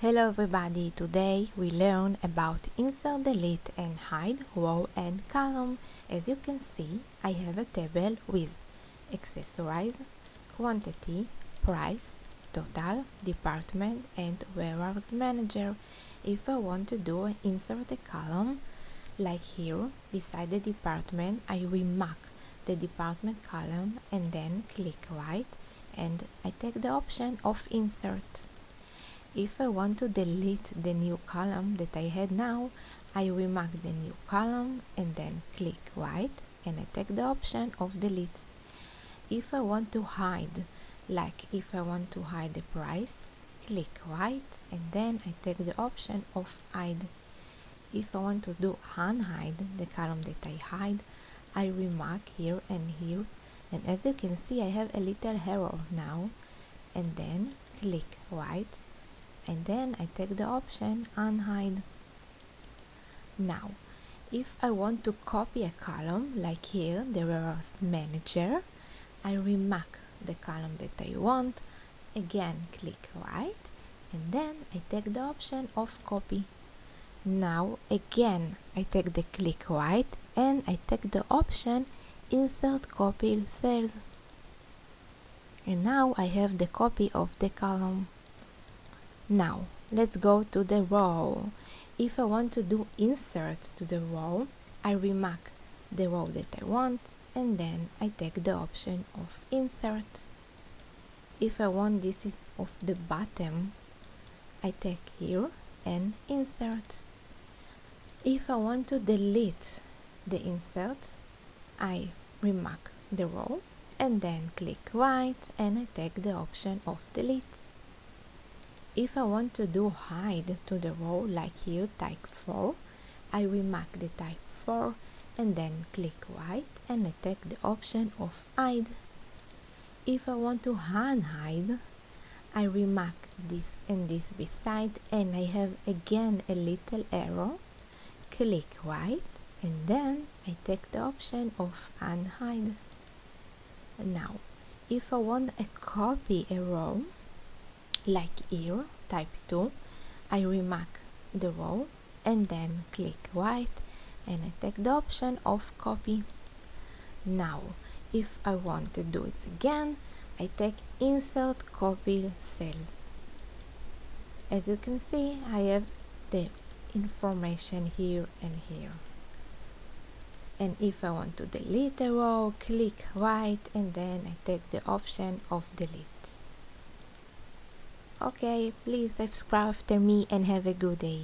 Hello everybody, today we learn about insert, delete and hide row and column. As you can see, I have a table with accessorize, quantity, price, total, department and warehouse manager. If I want to do insert a column, like here, beside the department, I will mark the department column and then click right and I take the option of insert. If I want to delete the new column that I had now, I will mark the new column and then click right and I take the option of delete. If I want to hide, like if I want to hide the price, click right and then I take the option of hide. If I want to do unhide the column that I hide, I will mark here and as you can see I have a little error now and then click right and then I take the option unhide. Now, if I want to copy a column, like here, the warehouse manager, I remark the column that I want, again click right, and then I take the option of copy. Now, again, I take the click right, and I take the option insert copy cells. And now I have the copy of the column. Now, let's go to the row. If I want to do insert to the row, I remark the row that I want and then I take the option of insert. If I want this is of the bottom, I take here and insert. If I want to delete the insert, I remark the row and then click right and I take the option of delete. If I want to do hide to the row, like here, type 4, I will mark the type 4 and then click right and I take the option of hide. If I want to unhide, I remark this and this beside and I have again a little arrow, click right and then I take the option of unhide. Now, if I want to copy a row, like here, type 2, I remark the row and then click right and I take the option of copy. Now, if I want to do it again, I take insert copy cells. As you can see, I have the information here and here. And if I want to delete a row, click right and then I take the option of delete. Okay, please subscribe after me and have a good day.